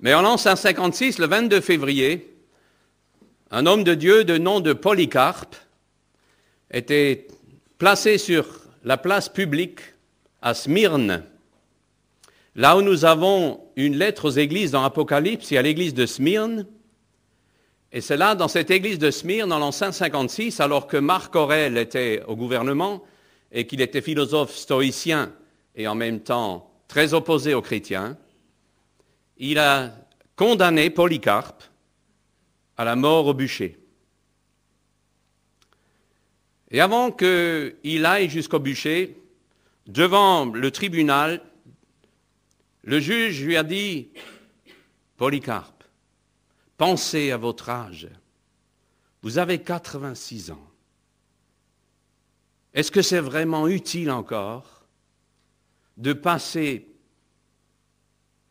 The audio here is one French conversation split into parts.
Mais en l'an 556, le 22 février, un homme de Dieu de nom de Polycarpe était placé sur la place publique à Smyrne, là où nous avons une lettre aux églises dans Apocalypse, il y a l'église de Smyrne. Et c'est là, dans cette église de Smyrne, en l'an 556, alors que Marc Aurèle était au gouvernement et qu'il était philosophe stoïcien et en même temps très opposé aux chrétiens, il a condamné Polycarpe à la mort au bûcher. Et avant qu'il aille jusqu'au bûcher, devant le tribunal, le juge lui a dit, Polycarpe, pensez à votre âge. Vous avez 86 ans. Est-ce que c'est vraiment utile encore de passer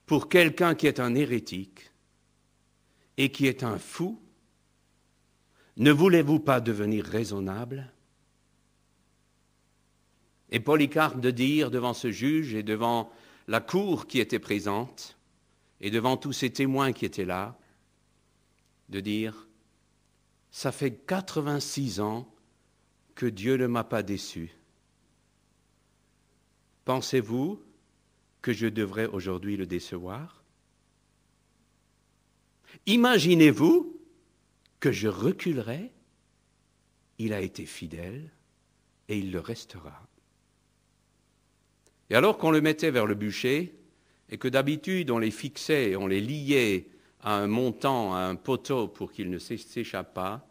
pour quelqu'un qui est un hérétique et qui est un fou? Ne voulez-vous pas devenir raisonnable? Et Polycarpe de dire devant ce juge et devant la cour qui était présente et devant tous ces témoins qui étaient là, de dire, ça fait 86 ans que Dieu ne m'a pas déçu. Pensez-vous que je devrais aujourd'hui le décevoir? Imaginez-vous que je reculerai? Il a été fidèle et il le restera. Et alors qu'on le mettait vers le bûcher, et que d'habitude on les fixait, on les liait à un montant, à un poteau pour qu'il ne s'échappe pas,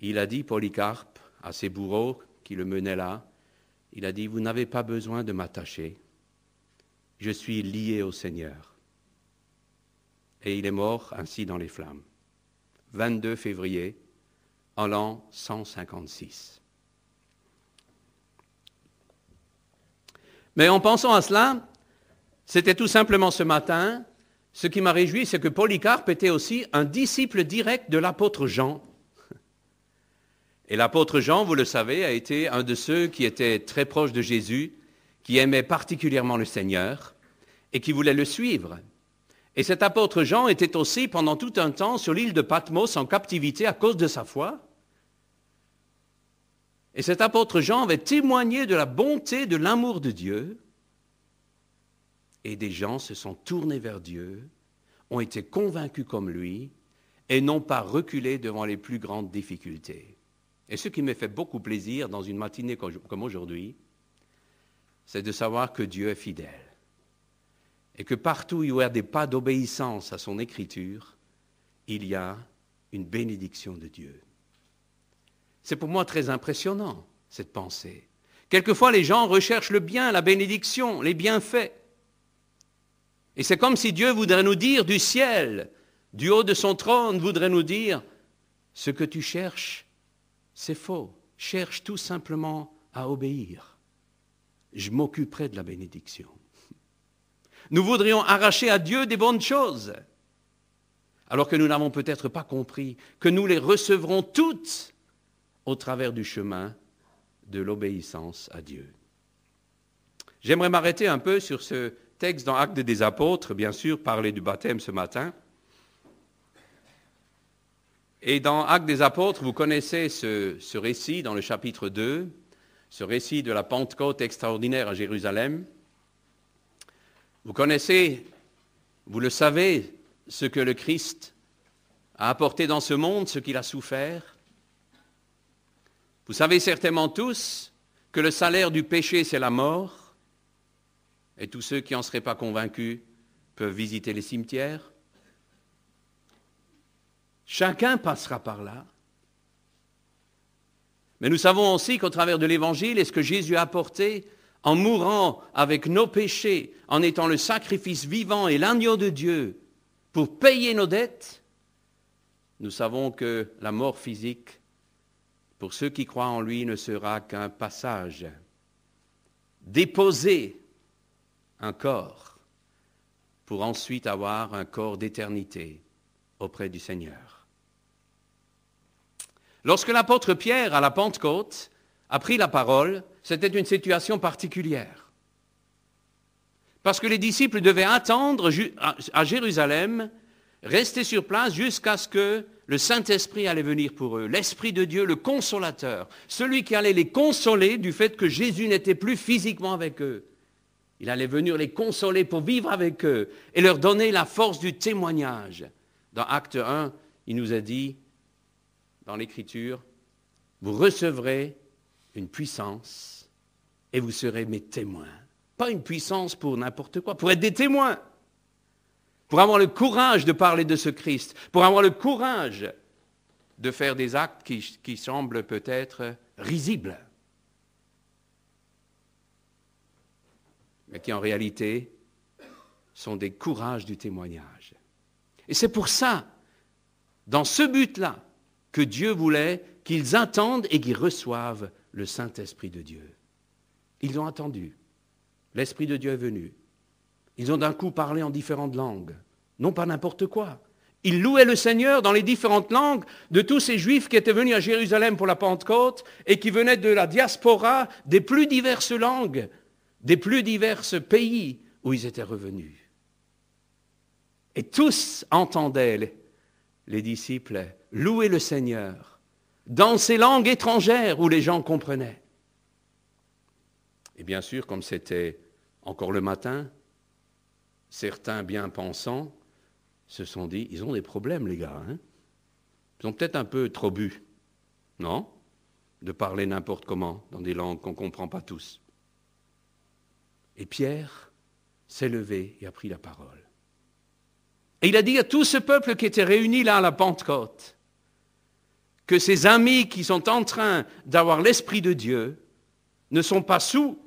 il a dit, Polycarpe, à ses bourreaux qui le menaient là, il a dit, vous n'avez pas besoin de m'attacher, je suis lié au Seigneur. Et il est mort ainsi dans les flammes, 22 février, en l'an 156. Mais en pensant à cela, c'était tout simplement ce matin, ce qui m'a réjoui, c'est que Polycarpe était aussi un disciple direct de l'apôtre Jean. Et l'apôtre Jean, vous le savez, a été un de ceux qui étaient très proches de Jésus, qui aimait particulièrement le Seigneur et qui voulait le suivre. Et cet apôtre Jean était aussi pendant tout un temps sur l'île de Patmos en captivité à cause de sa foi. Et cet apôtre Jean avait témoigné de la bonté, de l'amour de Dieu. Et des gens se sont tournés vers Dieu, ont été convaincus comme lui et n'ont pas reculé devant les plus grandes difficultés. Et ce qui me fait beaucoup plaisir dans une matinée comme aujourd'hui, c'est de savoir que Dieu est fidèle. Et que partout où il y a des pas d'obéissance à son écriture, il y a une bénédiction de Dieu. C'est pour moi très impressionnant, cette pensée. Quelquefois, les gens recherchent le bien, la bénédiction, les bienfaits. Et c'est comme si Dieu voudrait nous dire du ciel, du haut de son trône, voudrait nous dire, ce que tu cherches, c'est faux. Cherche tout simplement à obéir. Je m'occuperai de la bénédiction. Nous voudrions arracher à Dieu des bonnes choses, alors que nous n'avons peut-être pas compris que nous les recevrons toutes au travers du chemin de l'obéissance à Dieu. J'aimerais m'arrêter un peu sur ce texte dans Actes des Apôtres, bien sûr, parler du baptême ce matin. Et dans Actes des Apôtres, vous connaissez ce récit dans le chapitre 2, ce récit de la Pentecôte extraordinaire à Jérusalem. Vous connaissez, vous le savez, ce que le Christ a apporté dans ce monde, ce qu'il a souffert. Vous savez certainement tous que le salaire du péché, c'est la mort, et tous ceux qui n'en seraient pas convaincus peuvent visiter les cimetières. Chacun passera par là. Mais nous savons aussi qu'au travers de l'Évangile, et ce que Jésus a apporté, en mourant avec nos péchés, en étant le sacrifice vivant et l'agneau de Dieu pour payer nos dettes, nous savons que la mort physique, pour ceux qui croient en lui, ne sera qu'un passage. Déposer un corps pour ensuite avoir un corps d'éternité auprès du Seigneur. Lorsque l'apôtre Pierre, à la Pentecôte, a pris la parole, c'était une situation particulière. Parce que les disciples devaient attendre à Jérusalem, rester sur place jusqu'à ce que le Saint-Esprit allait venir pour eux. L'Esprit de Dieu, le consolateur, celui qui allait les consoler du fait que Jésus n'était plus physiquement avec eux. Il allait venir les consoler pour vivre avec eux et leur donner la force du témoignage. Dans Acte 1, il nous a dit, dans l'Écriture, vous recevrez une puissance et vous serez mes témoins. Pas une puissance pour n'importe quoi, pour être des témoins. Pour avoir le courage de parler de ce Christ, pour avoir le courage de faire des actes qui semblent peut-être risibles, mais qui en réalité sont des courages du témoignage. Et c'est pour ça, dans ce but-là, que Dieu voulait qu'ils attendent et qu'ils reçoivent le Saint-Esprit de Dieu. Ils ont attendu. L'Esprit de Dieu est venu. Ils ont d'un coup parlé en différentes langues. Non pas n'importe quoi. Ils louaient le Seigneur dans les différentes langues de tous ces Juifs qui étaient venus à Jérusalem pour la Pentecôte et qui venaient de la diaspora des plus diverses langues, des plus divers pays où ils étaient revenus. Et tous entendaient, les disciples, louer le Seigneur dans ces langues étrangères où les gens comprenaient. Et bien sûr, comme c'était encore le matin, certains bien pensants se sont dit, ils ont des problèmes les gars, hein? Ils ont peut-être un peu trop bu, non? De parler n'importe comment, dans des langues qu'on ne comprend pas tous. Et Pierre s'est levé et a pris la parole. Et il a dit à tout ce peuple qui était réuni là à la Pentecôte, que ses amis qui sont en train d'avoir l'Esprit de Dieu ne sont pas sous,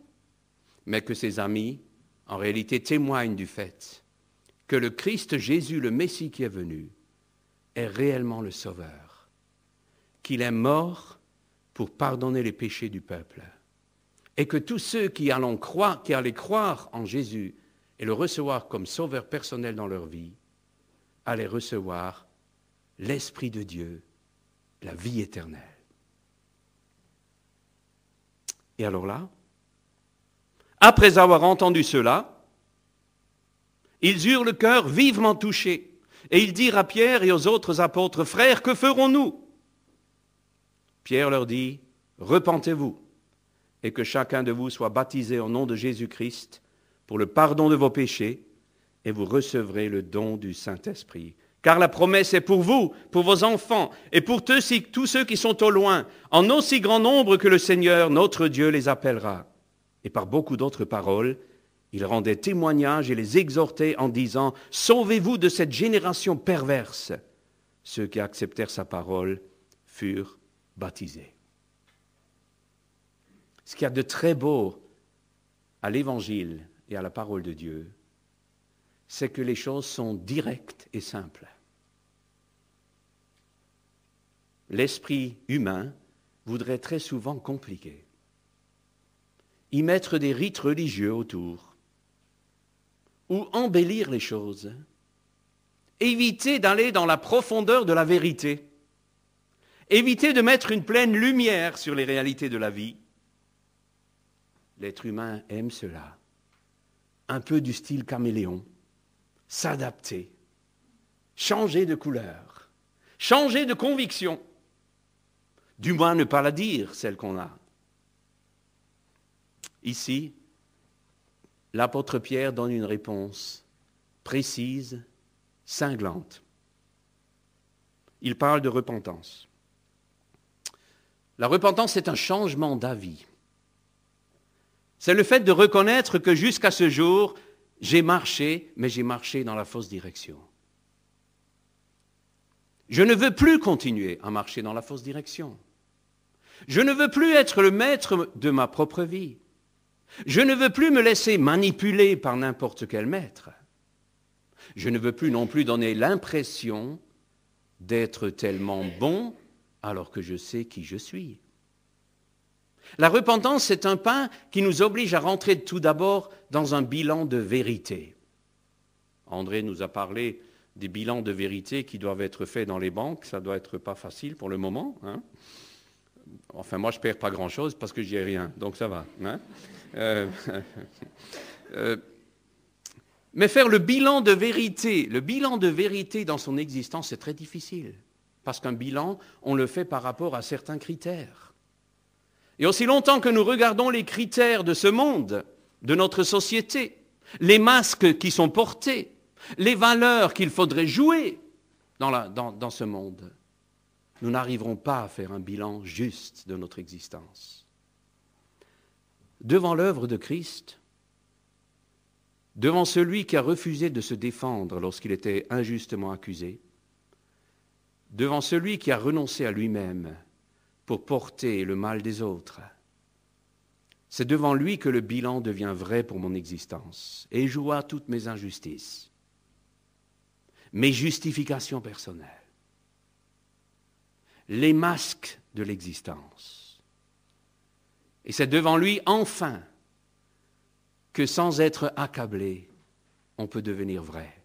mais que ses amis, en réalité, témoignent du fait que le Christ Jésus, le Messie qui est venu, est réellement le Sauveur, qu'il est mort pour pardonner les péchés du peuple, et que tous ceux qui allaient croire en Jésus et le recevoir comme Sauveur personnel dans leur vie, allaient recevoir l'Esprit de Dieu, la vie éternelle. Et alors là, après avoir entendu cela, ils eurent le cœur vivement touché, et ils dirent à Pierre et aux autres apôtres, « Frères, que ferons-nous » Pierre leur dit, « Repentez-vous, et que chacun de vous soit baptisé au nom de Jésus-Christ pour le pardon de vos péchés, et vous recevrez le don du Saint-Esprit. Car la promesse est pour vous, pour vos enfants, et pour tous ceux qui sont au loin, en aussi grand nombre que le Seigneur, notre Dieu, les appellera. » Et par beaucoup d'autres paroles, il rendait témoignage et les exhortait en disant, « Sauvez-vous de cette génération perverse. » Ceux qui acceptèrent sa parole furent baptisés. Ce qu'il y a de très beau à l'Évangile et à la parole de Dieu, c'est que les choses sont directes et simples. L'esprit humain voudrait très souvent compliquer, y mettre des rites religieux autour, ou embellir les choses, éviter d'aller dans la profondeur de la vérité, éviter de mettre une pleine lumière sur les réalités de la vie. L'être humain aime cela, un peu du style caméléon, s'adapter, changer de couleur, changer de conviction, du moins ne pas la dire, celle qu'on a. Ici, l'apôtre Pierre donne une réponse précise, cinglante. Il parle de repentance. La repentance, c'est un changement d'avis. C'est le fait de reconnaître que jusqu'à ce jour, j'ai marché, mais j'ai marché dans la fausse direction. Je ne veux plus continuer à marcher dans la fausse direction. Je ne veux plus être le maître de ma propre vie. Je ne veux plus me laisser manipuler par n'importe quel maître. Je ne veux plus non plus donner l'impression d'être tellement bon alors que je sais qui je suis. La repentance, c'est un pas qui nous oblige à rentrer tout d'abord dans un bilan de vérité. André nous a parlé des bilans de vérité qui doivent être faits dans les banques. Ça doit être pas facile pour le moment, hein. Enfin, moi, je ne perds pas grand-chose parce que j'y ai rien, donc ça va. Hein. Mais faire le bilan de vérité dans son existence, c'est très difficile. Parce qu'un bilan, on le fait par rapport à certains critères. Et aussi longtemps que nous regardons les critères de ce monde, de notre société, les masques qui sont portés, les valeurs qu'il faudrait jouer dans ce monde, nous n'arriverons pas à faire un bilan juste de notre existence. Devant l'œuvre de Christ, devant celui qui a refusé de se défendre lorsqu'il était injustement accusé, devant celui qui a renoncé à lui-même pour porter le mal des autres, c'est devant lui que le bilan devient vrai pour mon existence et joua toutes mes injustices, mes justifications personnelles, les masques de l'existence. Et c'est devant lui, enfin, que sans être accablé, on peut devenir vrai.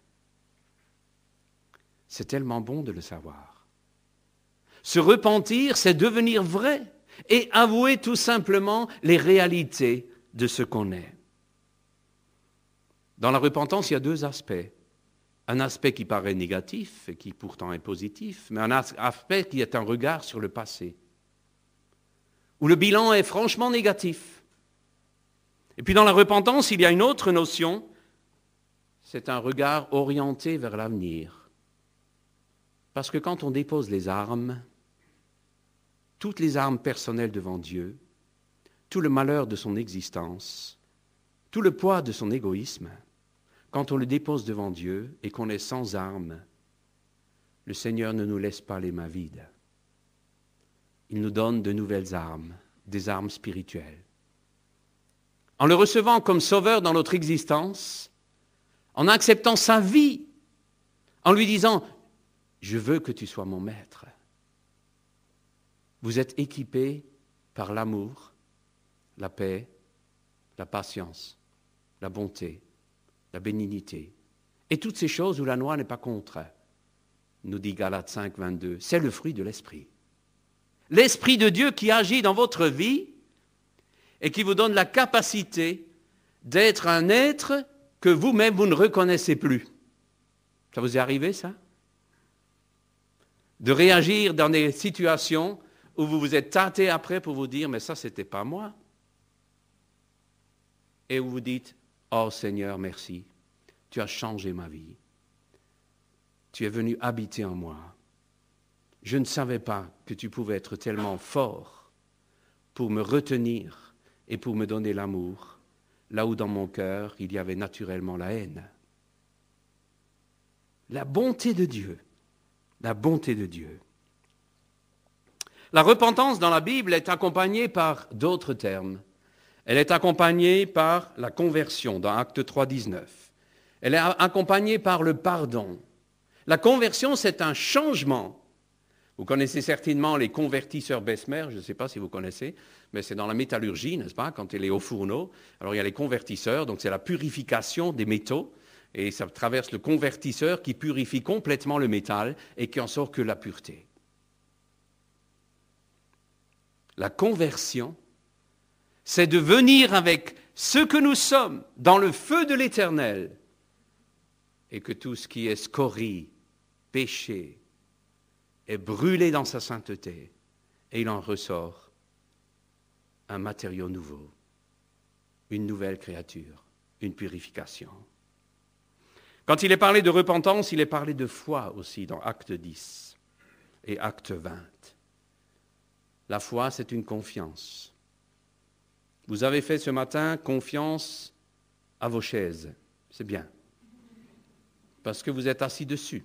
C'est tellement bon de le savoir. Se repentir, c'est devenir vrai et avouer tout simplement les réalités de ce qu'on est. Dans la repentance, il y a deux aspects. Un aspect qui paraît négatif et qui pourtant est positif, mais un aspect qui est un regard sur le passé, où le bilan est franchement négatif. Et puis dans la repentance, il y a une autre notion, c'est un regard orienté vers l'avenir. Parce que quand on dépose les armes, toutes les armes personnelles devant Dieu, tout le malheur de son existence, tout le poids de son égoïsme, quand on le dépose devant Dieu et qu'on est sans armes, le Seigneur ne nous laisse pas les mains vides. Il nous donne de nouvelles armes, des armes spirituelles. En le recevant comme sauveur dans notre existence, en acceptant sa vie, en lui disant « Je veux que tu sois mon maître », vous êtes équipé par l'amour, la paix, la patience, la bonté, la bénignité, et toutes ces choses où la loi n'est pas contre, nous dit Galates 5, 22. C'est le fruit de l'Esprit. L'Esprit de Dieu qui agit dans votre vie et qui vous donne la capacité d'être un être que vous-même, vous ne reconnaissez plus. Ça vous est arrivé, ça? De réagir dans des situations où vous vous êtes tâté après pour vous dire « mais ça, c'était pas moi ». Et où vous dites « oh Seigneur, merci, tu as changé ma vie. Tu es venu habiter en moi. Je ne savais pas que tu pouvais être tellement fort pour me retenir et pour me donner l'amour, là où dans mon cœur, il y avait naturellement la haine. » La bonté de Dieu, la bonté de Dieu. La repentance dans la Bible est accompagnée par d'autres termes. Elle est accompagnée par la conversion dans Actes 3, 19. Elle est accompagnée par le pardon. La conversion, c'est un changement. Vous connaissez certainement les convertisseurs Bessemer, je ne sais pas si vous connaissez, mais c'est dans la métallurgie, n'est-ce pas, quand il est au fourneau. Alors il y a les convertisseurs, donc c'est la purification des métaux, et ça traverse le convertisseur qui purifie complètement le métal et qui en sort que la pureté. La conversion, c'est de venir avec ce que nous sommes dans le feu de l'Éternel et que tout ce qui est scorie, péché, est brûlé dans sa sainteté et il en ressort un matériau nouveau, une nouvelle créature, une purification. Quand il est parlé de repentance, il est parlé de foi aussi dans Acte 10 et Acte 20. La foi, c'est une confiance. Vous avez fait ce matin confiance à vos chaises. C'est bien. Parce que vous êtes assis dessus.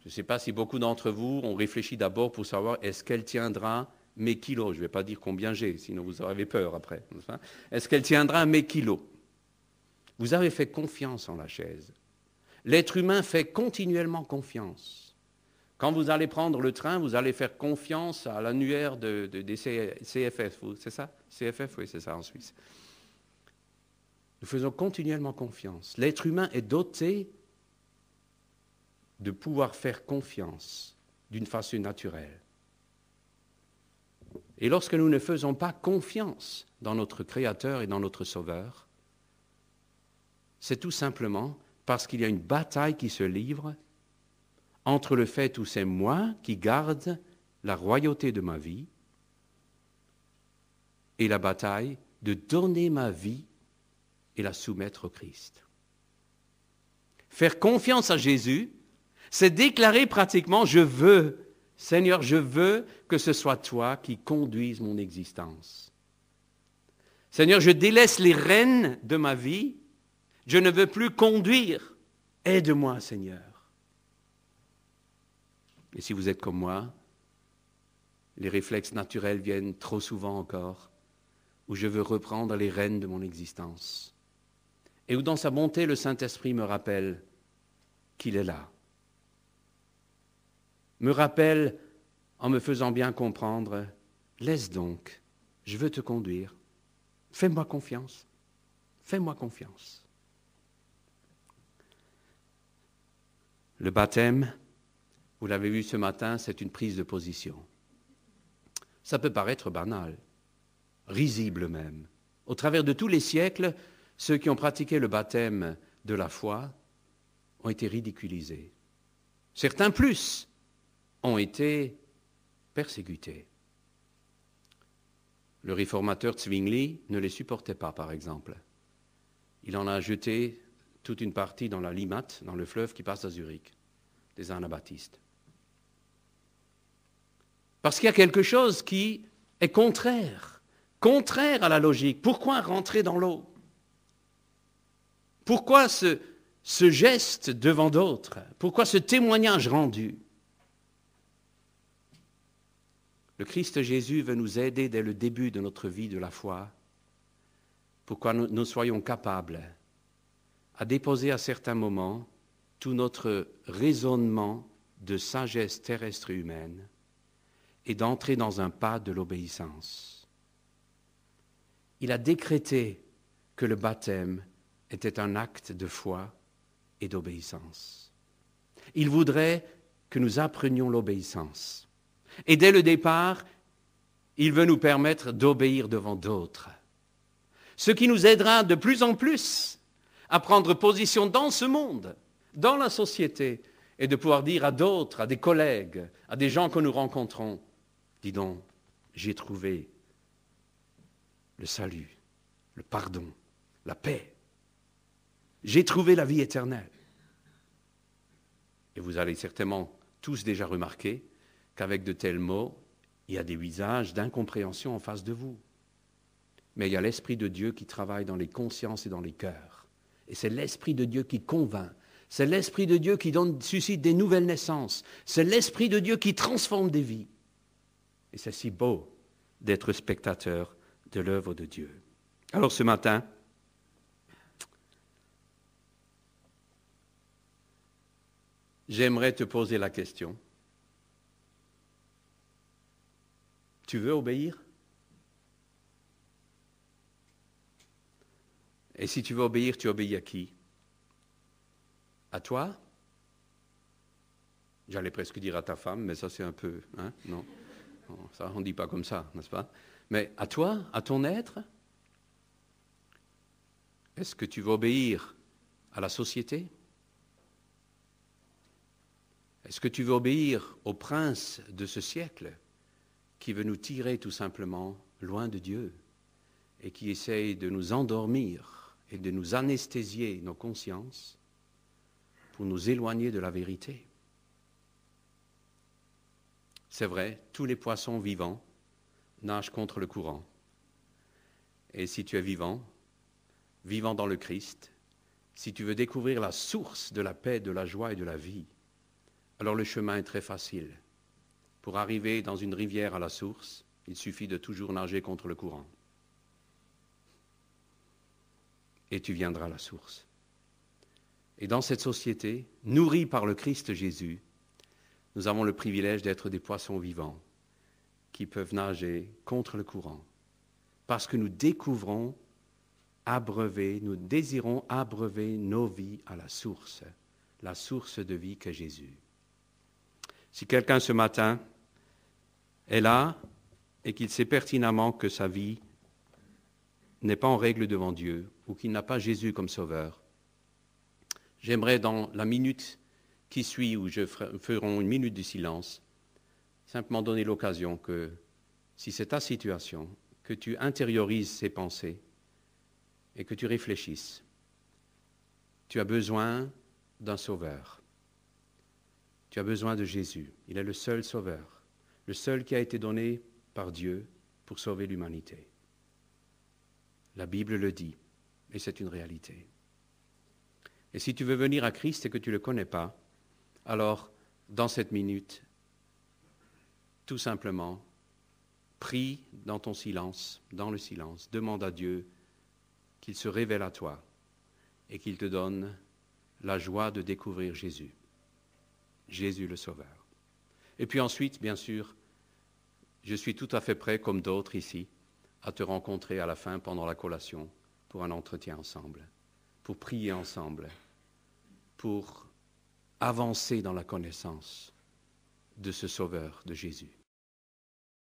Je ne sais pas si beaucoup d'entre vous ont réfléchi d'abord pour savoir est-ce qu'elle tiendra mes kilos. Je ne vais pas dire combien j'ai, sinon vous avez peur après. Est-ce qu'elle tiendra mes kilos? Vous avez fait confiance en la chaise. L'être humain fait continuellement confiance. Quand vous allez prendre le train, vous allez faire confiance à l'annuaire des CFF. C'est ça? CFF, oui, c'est ça en Suisse. Nous faisons continuellement confiance. L'être humain est doté de pouvoir faire confiance d'une façon naturelle. Et lorsque nous ne faisons pas confiance dans notre Créateur et dans notre Sauveur, c'est tout simplement parce qu'il y a une bataille qui se livre entre le fait où c'est moi qui garde la royauté de ma vie et la bataille de donner ma vie et la soumettre au Christ. Faire confiance à Jésus, c'est déclarer pratiquement, je veux, Seigneur, je veux que ce soit toi qui conduises mon existence. Seigneur, je délaisse les rênes de ma vie, je ne veux plus conduire. Aide-moi, Seigneur. Et si vous êtes comme moi, les réflexes naturels viennent trop souvent encore, où je veux reprendre les rênes de mon existence. Et où dans sa bonté, le Saint-Esprit me rappelle qu'il est là. Me rappelle, en me faisant bien comprendre, laisse donc, je veux te conduire. Fais-moi confiance. Fais-moi confiance. Le baptême, vous l'avez vu ce matin, c'est une prise de position. Ça peut paraître banal, risible même. Au travers de tous les siècles, ceux qui ont pratiqué le baptême de la foi ont été ridiculisés. Certains plus ont été persécutés. Le réformateur Zwingli ne les supportait pas, par exemple. Il en a jeté toute une partie dans la Limmat, dans le fleuve qui passe à Zurich, des anabaptistes. Parce qu'il y a quelque chose qui est contraire à la logique. Pourquoi rentrer dans l'eau? Pourquoi ce geste devant d'autres? Pourquoi ce témoignage rendu? Le Christ Jésus veut nous aider dès le début de notre vie de la foi, pour que nous soyons capables à déposer à certains moments tout notre raisonnement de sagesse terrestre et humaine et d'entrer dans un pas de l'obéissance. Il a décrété que le baptême était un acte de foi et d'obéissance. Il voudrait que nous apprenions l'obéissance. Et dès le départ, il veut nous permettre d'obéir devant d'autres. Ce qui nous aidera de plus en plus à prendre position dans ce monde, dans la société, et de pouvoir dire à d'autres, à des collègues, à des gens que nous rencontrons, dis donc, j'ai trouvé le salut, le pardon, la paix. J'ai trouvé la vie éternelle. Et vous allez certainement tous déjà remarquer qu'avec de tels mots, il y a des visages d'incompréhension en face de vous. Mais il y a l'Esprit de Dieu qui travaille dans les consciences et dans les cœurs. Et c'est l'Esprit de Dieu qui convainc. C'est l'Esprit de Dieu qui suscite des nouvelles naissances. C'est l'Esprit de Dieu qui transforme des vies. Et c'est si beau d'être spectateur de l'œuvre de Dieu. Alors ce matin, j'aimerais te poser la question. Tu veux obéir? Et si tu veux obéir, tu obéis à qui? À toi? J'allais presque dire à ta femme, mais ça c'est un peu... Hein? Non, ça on ne dit pas comme ça, n'est-ce pas? Mais à toi, à ton être? Est-ce que tu veux obéir à la société? Est-ce que tu veux obéir au prince de ce siècle qui veut nous tirer tout simplement loin de Dieu et qui essaye de nous endormir et de nous anesthésier nos consciences pour nous éloigner de la vérité? C'est vrai, tous les poissons vivants nagent contre le courant. Et si tu es vivant dans le Christ, si tu veux découvrir la source de la paix, de la joie et de la vie, alors le chemin est très facile. Pour arriver dans une rivière à la source, il suffit de toujours nager contre le courant. Et tu viendras à la source. Et dans cette société, nourrie par le Christ Jésus, nous avons le privilège d'être des poissons vivants qui peuvent nager contre le courant. Parce que nous découvrons, nous désirons abreuver nos vies à la source de vie qu'est Jésus. Si quelqu'un ce matin est là et qu'il sait pertinemment que sa vie n'est pas en règle devant Dieu ou qu'il n'a pas Jésus comme sauveur, J'aimerais dans la minute qui suit, où je ferons une minute de silence, simplement donner l'occasion que, si c'est ta situation, que tu intériorises ces pensées et que tu réfléchisses. Tu as besoin d'un sauveur. Tu as besoin de Jésus. Il est le seul sauveur, le seul qui a été donné par Dieu pour sauver l'humanité. La Bible le dit, et c'est une réalité. Et si tu veux venir à Christ et que tu ne le connais pas, alors, dans cette minute, tout simplement, prie dans ton silence, dans le silence, demande à Dieu qu'il se révèle à toi et qu'il te donne la joie de découvrir Jésus, Jésus le Sauveur. Et puis ensuite, bien sûr, je suis tout à fait prêt, comme d'autres ici, à te rencontrer à la fin pendant la collation pour un entretien ensemble, pour prier ensemble, pour avancer dans la connaissance de ce Sauveur, de Jésus.